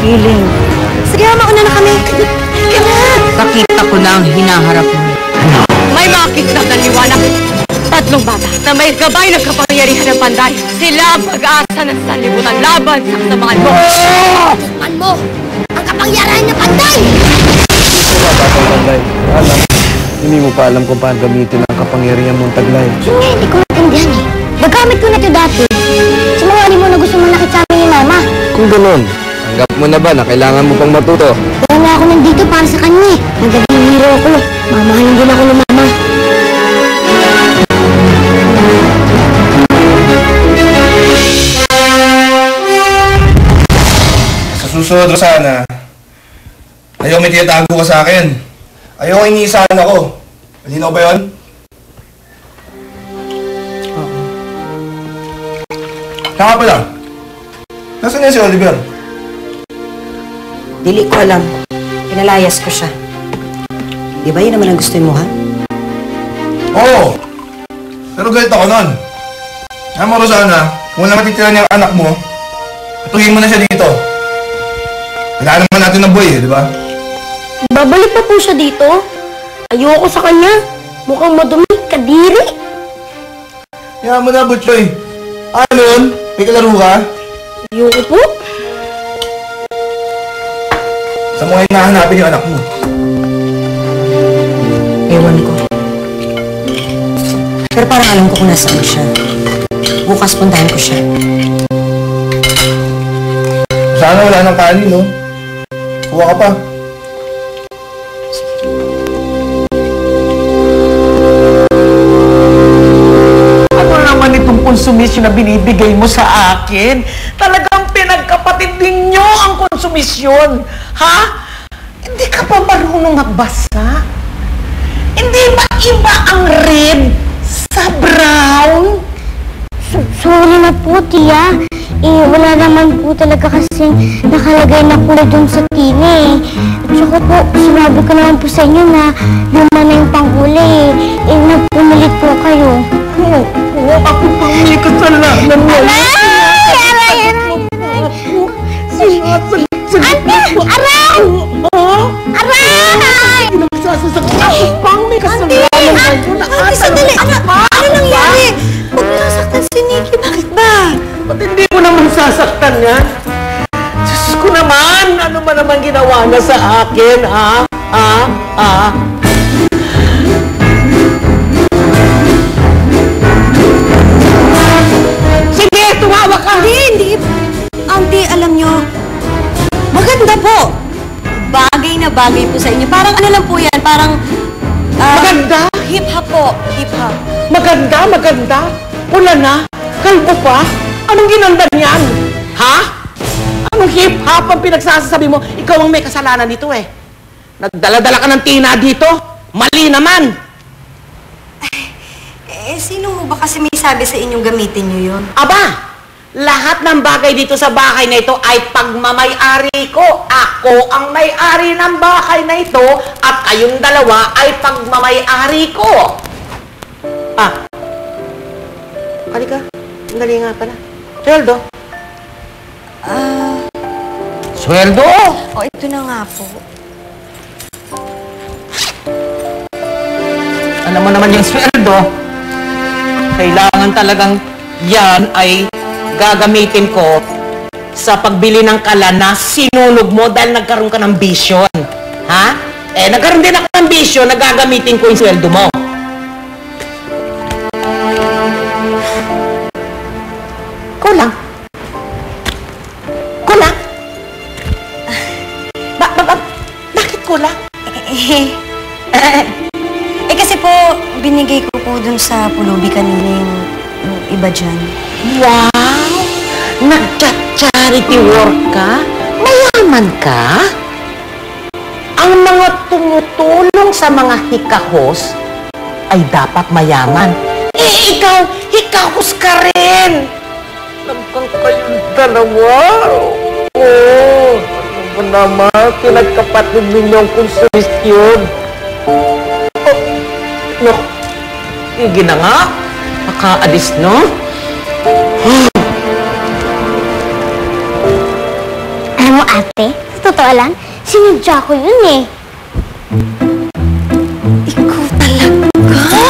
giling. Sige, mauna na kami. Nakita ko na ang hinaharap mo. May makita na liwanag. Tatlong bata na may gabay ng kapangyarihan ng panday. Sila ang pag-asa ng sanlibutan laban sa kasamaan mo. Kasamaan mo ang kapangyarihan ng panday! Ito ba, Tatay Taglay? Alam, hindi mo pa alam kung paano gamitin ang kapangyarihan mong Taglay. Yun nga, hindi ko natindihan eh. Nagamit ko na ito dati. Sa mga mo na gusto mong nakit sa amin ni Mama. Kung ganun, tanggap mo na ba na kailangan mo pang matuto? Kaya nga ako nandito para sa kanya eh. Nagaging hero ako. Mamahalin din ako ni Mama. Sa susunod, Rosana, ayaw may tinatago ka sa akin. Ayaw iniisahan ako. Malinaw ba yun? Saka pala, nasaan yan si Oliver? Dili ko alam. Pinalayas ko siya. Di ba yun naman ang gusto mo, ha? Oo! Pero galit ako nun. Alam mo, Rosana, kung wala matitira niyang anak mo, patuhin mo na siya dito. Kailangan naman natin ng boy, di ba? Babalik pa po siya dito. Ayoko sa kanya. Mukhang madumi, kadiri. Kaya mo na, Butchoy. Ano yun? May kalaro ka? Ayoko po. Saan mo ngayon nahanapin yung anak mo? Ewan ko. Pero parang alam ko kung nasaan siya. Bukas puntahan ko siya. Sana wala nang kanin, no? Kuha ka pa. Ano naman itong konsumisyon na binibigay mo sa akin? Talagang pinagkapatid ninyo ang konsumisyon. Ha? Hindi ka pa marunong magbasa? Hindi ba iba ang red sa brown? Sorry na po, Tia. Wala naman po talaga kasing nakalagay na kulay dun sa tine eh. At saka po, sinabi ko naman po sa inyo na luma na yung panghuli eh. Nagpumilit po kayo. Oo, ako pang may kasalanan mo. Aray! Aray! Aray! Nagsasasakit ako pang may kasalanan. Ate, sandali! Ano nangyari? Huwag mo nasaktan si Nikki. Bakit ba? Ba't hindi mo naman sasaktan yan? Diyos ko naman! Ano ba naman ginawa niya sa akin, ha? Sige, tumawa ka! Hindi. Auntie, alam nyo, maganda po. Bagay na bagay po sa inyo. Parang ano lang po yan, parang... Maganda? Hip-hop po. Hip-hop. Maganda? Pula na? Kalbo pa? Anong ginanda niyan? Ha? Anong hip-hop ang pinagsasabi mo? Ikaw ang may kasalanan dito eh. Nagdala-dala ka ng tina dito? Mali naman! Sino mo ba kasi may sabi sa inyong gamitin nyo yun? Aba! Lahat ng bagay dito sa bahay na ito ay pagmamay-ari ko. Ako ang may-ari ng bahay na ito at kayong dalawa ay pagmamay-ari ko. Halika. Dali nga pala. Sweldo. Sweldo? Ito na nga po. Alam mo naman yung sweldo. Kailangan talagang yan ay gagamitin ko sa pagbili ng kala na sinunog mo dahil nagkaroon ka ng bisyon. Ha? Nagkaroon din ako ng bisyon na gagamitin ko yung sweldo mo. Kulang. Kulang? Bakit kulang? Kasi po, binigay ko po dun sa pulubi kanina yung iba dyan. Wow! Nagka-charity work ka? Mayaman ka? Ang mga tumutulong sa mga hikahos ay dapat mayaman. Ikaw, hikahos ka rin! Nagkang kayong dalawa. Ano ba naman? Pinagkapatid ninyong konsumisyon. Naku, sige na nga. Nakaalis, no? Alam mo, Alam mo, ate, sa totoo lang, sinadya ko yun eh. Ikaw talaga?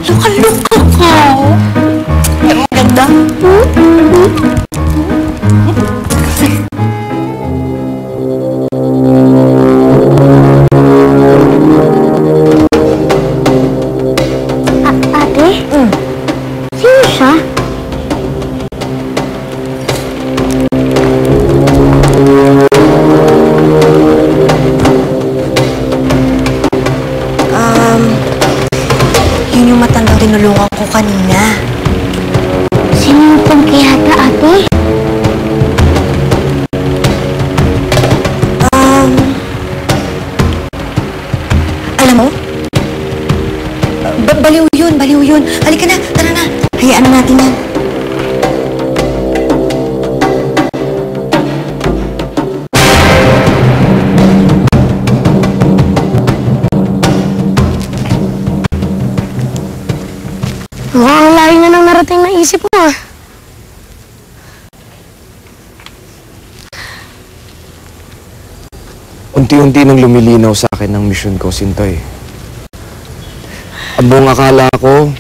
Luka-luka ka. Ang ganda. Ate? Sino siya? Yun yung matandang tinulungan ko kanina. Sino pang kayata, ate? Alam mo? Baliw yun. Halika na, tara na. Hayaan na natin yan. Mukhang layo na nang narating na isip mo, ah. Unti-unti nang lumilinaw sa akin ang misyon ko, Sintoy. Ang buong akala ko,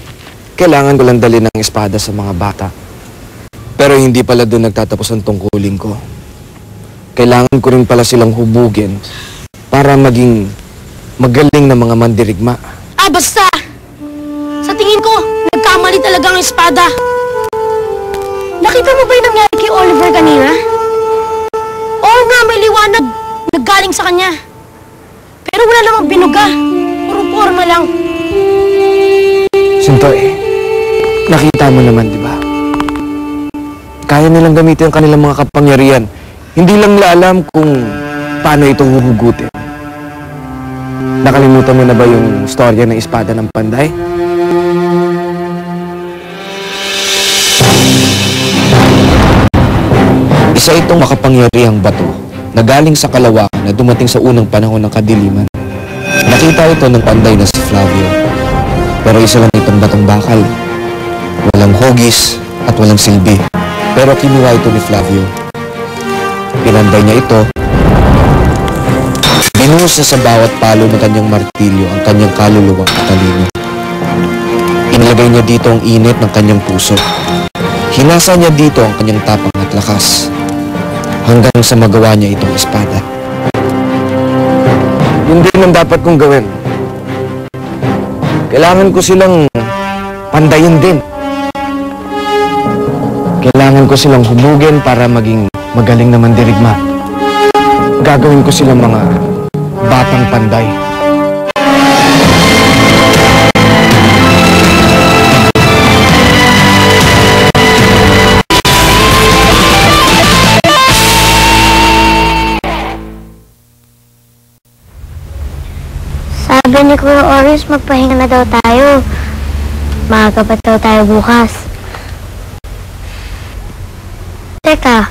kailangan ko lang dalhin ng espada sa mga bata. Pero hindi pala doon nagtatapos ang tungkulin ko. Kailangan ko rin pala silang hubugin para maging magaling na mga mandirigma. Ah, basta! Sa tingin ko, nagkamali talaga ang espada. Nakita mo ba yung nangyari kay Oliver kanina? Oo nga, may liwanag. Naggaling sa kanya. Pero wala namang binuga. Puro forma lang. Sintoy, nakita mo naman, di ba? Kaya nilang gamitin ang kanilang mga kapangyarihan. Hindi lang nila alam kung paano ito huhugutin. Nakalimutan mo na ba yung storya ng espada ng Panday? Isa itong makapangyarihang bato na galing sa Kalawakan na dumating sa unang panahon ng kadiliman. Nakita ito ng Panday na si Flavio. Pero isa lang itong batong bakal. Walang hogis at walang silbi. Pero kinuha ito ni Flavio. Pinanday niya ito. Binuhos niya sa bawat palo ng kanyang martilyo ang kanyang kaluluwang talino. Inilagay niya dito ang init ng kanyang puso. Hinasa niya dito ang kanyang tapang at lakas. Hanggang sa magawa niya itong espada. Yun din ang dapat kong gawin. Kailangan ko silang pandayin din. Kailangan ko silang hubugin para maging magaling na mandirigma. Gagawin ko silang mga batang Panday. Sabi ni Kuya Oris, magpahinga na daw tayo. Maaga pa daw tayo bukas. Teka,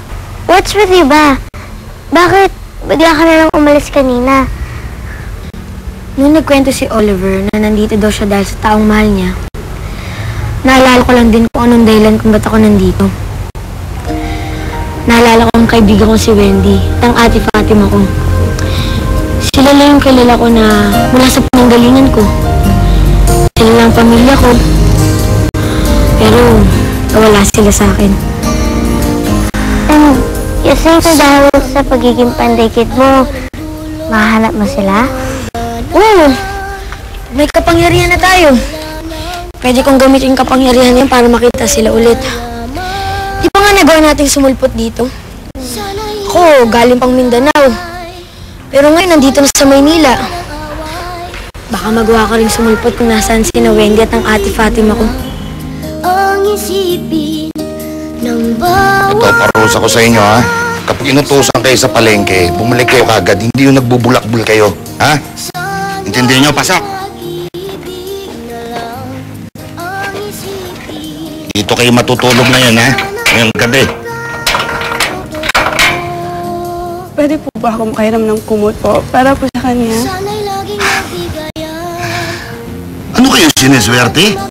what's with you ba? Bakit bigla ka na lang umalis kanina? Noong nagkwento si Oliver na nandito daw siya dahil sa taong mahal niya, naalala ko lang din kung anong dahilan kung ba't ako nandito. Naalala ko ang kaibigan ko si Wendy, ang ate Fatima ko. Sila lang yung kilala ko na mula sa pinanggalingan ko. Sila lang ang pamilya ko. Pero nawala sila sa akin. And you think na dahil sa pagiging Panday kid mo, mahanap mo sila? Oo! May kapangyarihan na tayo. Pwede kong gamitin yung kapangyarihan yan para makita sila ulit. Di pa nga nagawa natin sumulpot dito? Ako, galing pang Mindanao. Pero ngayon, nandito na sa Maynila. Baka magawa ka rin sumulpot kung nasaan si Wendy at ang ate Fatima ko. Ito, parusa ko sa inyo, ha? Kapag inutusan kayo sa palengke, bumalik kayo kagad, hindi yung nagbubulakbul kayo, ha? Intindihin nyo, pasok! Dito kayo matutulog na yan, ha? Ngayong gabi. Pwede po ba akong makairam ng kumot po para po sa kanya? Ano kayo siniswerte?